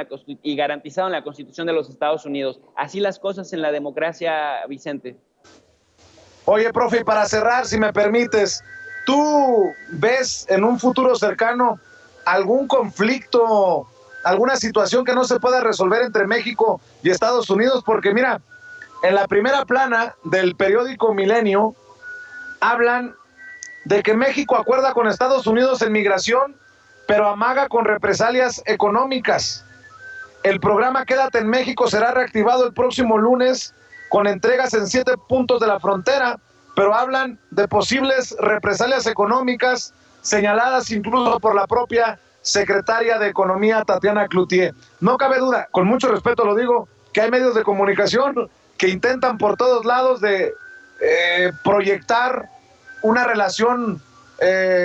y garantizado en la Constitución de los Estados Unidos. Así las cosas en la democracia, Vicente. Oye, profe, para cerrar, si me permites, ¿tú ves en un futuro cercano algún conflicto, alguna situación que no se pueda resolver entre México y Estados Unidos? Porque mira, en la primera plana del periódico Milenio hablan de que México acuerda con Estados Unidos en migración, pero amaga con represalias económicas. El programa Quédate en México será reactivado el próximo lunes con entregas en 7 puntos de la frontera, pero hablan de posibles represalias económicas señaladas incluso por la propia secretaria de Economía, Tatiana Cloutier. No cabe duda, con mucho respeto lo digo, que hay medios de comunicación que intentan por todos lados de proyectar una relación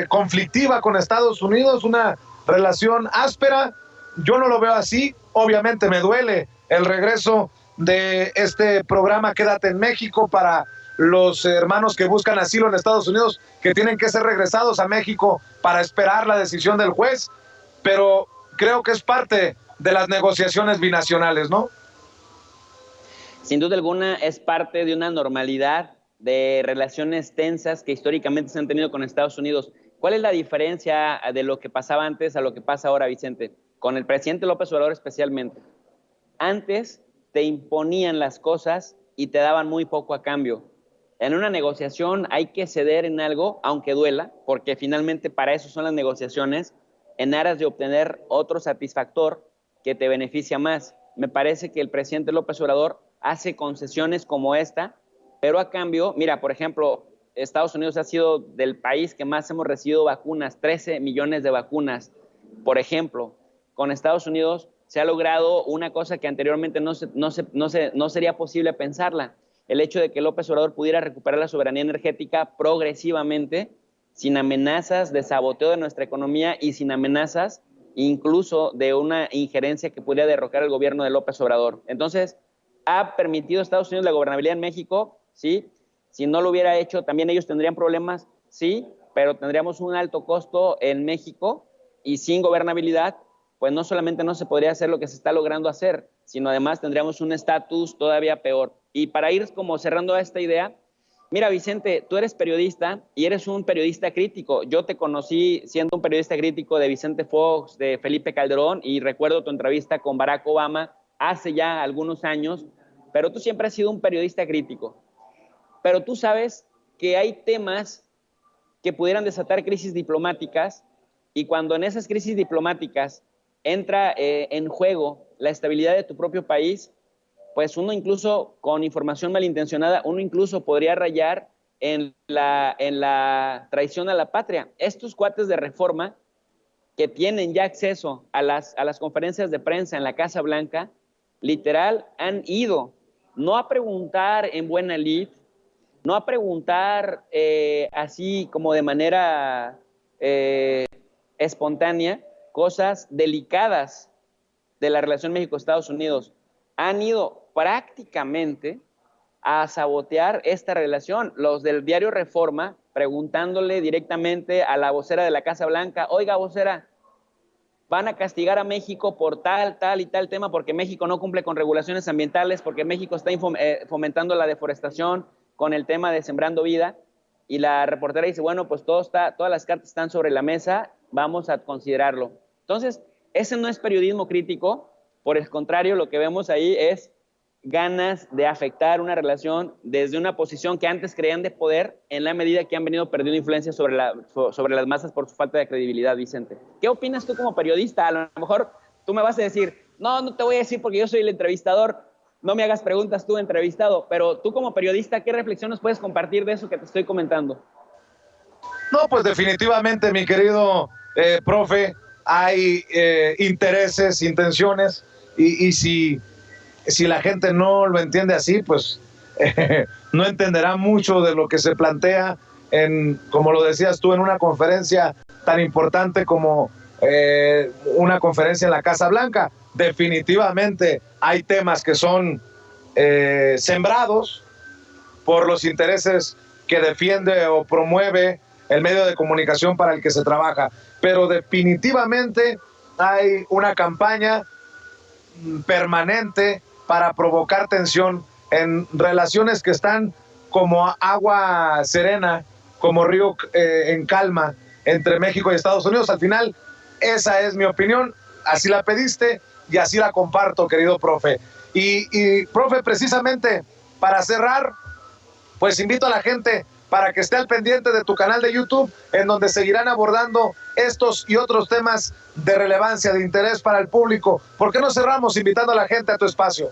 conflictiva con Estados Unidos, una relación áspera. Yo no lo veo así. Obviamente me duele el regreso de este programa Quédate en México para los hermanos que buscan asilo en Estados Unidos, que tienen que ser regresados a México para esperar la decisión del juez, pero creo que es parte de las negociaciones binacionales, ¿no? Sin duda alguna es parte de una normalidad de relaciones tensas que históricamente se han tenido con Estados Unidos. ¿Cuál es la diferencia de lo que pasaba antes a lo que pasa ahora, Vicente? Con el presidente López Obrador especialmente. Antes te imponían las cosas y te daban muy poco a cambio. En una negociación hay que ceder en algo, aunque duela, porque finalmente para eso son las negociaciones, en aras de obtener otro satisfactor que te beneficia más. Me parece que el presidente López Obrador hace concesiones como esta, pero a cambio, mira, por ejemplo, Estados Unidos ha sido del país que más hemos recibido vacunas, 13 millones de vacunas. Por ejemplo, con Estados Unidos se ha logrado una cosa que anteriormente no sería posible pensarla. El hecho de que López Obrador pudiera recuperar la soberanía energética progresivamente, sin amenazas de saboteo de nuestra economía y sin amenazas incluso de una injerencia que pudiera derrocar el gobierno de López Obrador. Entonces, ¿ha permitido Estados Unidos la gobernabilidad en México? Sí. Si no lo hubiera hecho, ¿también ellos tendrían problemas? Sí, pero tendríamos un alto costo en México y sin gobernabilidad, pues no solamente no se podría hacer lo que se está logrando hacer, sino además tendríamos un estatus todavía peor. Y para ir como cerrando a esta idea, mira, Vicente, tú eres periodista y eres un periodista crítico. Yo te conocí siendo un periodista crítico de Vicente Fox, de Felipe Calderón, y recuerdo tu entrevista con Barack Obama hace ya algunos años, pero tú siempre has sido un periodista crítico. Pero tú sabes que hay temas que pudieran desatar crisis diplomáticas, y cuando en esas crisis diplomáticas entra en juego la estabilidad de tu propio país, pues uno incluso con información malintencionada, uno incluso podría rayar en la traición a la patria. Estos cuates de Reforma que tienen ya acceso a las conferencias de prensa en la Casa Blanca, literal han ido no a preguntar en buena lid, no a preguntar así como de manera espontánea, cosas delicadas de la relación México-Estados Unidos. Han ido prácticamente a sabotear esta relación. Los del diario Reforma, preguntándole directamente a la vocera de la Casa Blanca, oiga, vocera, van a castigar a México por tal y tal tema, porque México no cumple con regulaciones ambientales, porque México está fomentando la deforestación con el tema de Sembrando Vida. Y la reportera dice, bueno, pues todas las cartas están sobre la mesa, vamos a considerarlo. Entonces, ese no es periodismo crítico. Por el contrario, lo que vemos ahí es ganas de afectar una relación desde una posición que antes creían de poder, en la medida que han venido perdiendo influencia sobre las masas por su falta de credibilidad, Vicente. ¿Qué opinas tú como periodista? A lo mejor tú me vas a decir, no te voy a decir porque yo soy el entrevistador, no me hagas preguntas tú, entrevistado, pero tú como periodista, ¿qué reflexiones puedes compartir de eso que te estoy comentando? No, pues definitivamente, mi querido profe, hay intereses, intenciones, y si la gente no lo entiende así, pues no entenderá mucho de lo que se plantea como lo decías tú, en una conferencia tan importante como una conferencia en la Casa Blanca. Definitivamente hay temas que son sembrados por los intereses que defiende o promueve el medio de comunicación para el que se trabaja, pero definitivamente hay una campaña permanente para provocar tensión en relaciones que están como agua serena, como río en calma entre México y Estados Unidos. Al final, esa es mi opinión, así la pediste y así la comparto, querido profe. Y profe, precisamente para cerrar, pues invito a la gente para que esté al pendiente de tu canal de YouTube, en donde seguirán abordando estos y otros temas de relevancia, de interés para el público. ¿Por qué no cerramos invitando a la gente a tu espacio?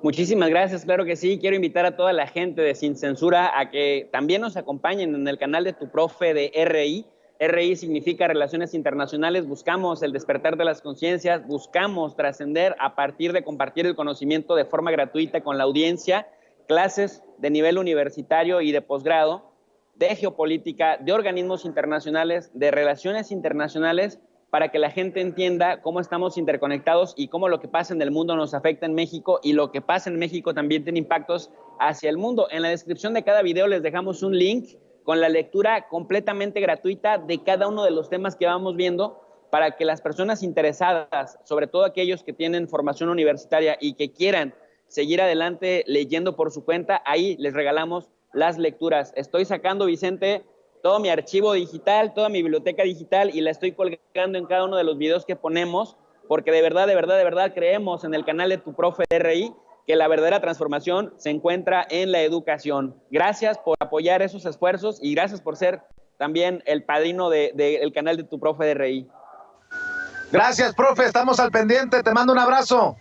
Muchísimas gracias, claro que sí. Quiero invitar a toda la gente de Sin Censura a que también nos acompañen en el canal de Tu Profe de RI. RI significa Relaciones Internacionales. Buscamos el despertar de las conciencias, buscamos trascender a partir de compartir el conocimiento de forma gratuita con la audiencia, clases de nivel universitario y de posgrado, de geopolítica, de organismos internacionales, de relaciones internacionales, para que la gente entienda cómo estamos interconectados y cómo lo que pasa en el mundo nos afecta en México, y lo que pasa en México también tiene impactos hacia el mundo. En la descripción de cada video les dejamos un link con la lectura completamente gratuita de cada uno de los temas que vamos viendo, para que las personas interesadas, sobre todo aquellos que tienen formación universitaria y que quieran seguir adelante leyendo por su cuenta, ahí les regalamos las lecturas. Estoy sacando, Vicente, todo mi archivo digital, toda mi biblioteca digital, y la estoy colgando en cada uno de los videos que ponemos, porque de verdad creemos en el canal de Tu Profe de RI, que la verdadera transformación se encuentra en la educación. Gracias por apoyar esos esfuerzos y gracias por ser también el padrino del canal de Tu Profe de RI. Gracias, profe, estamos al pendiente, te mando un abrazo.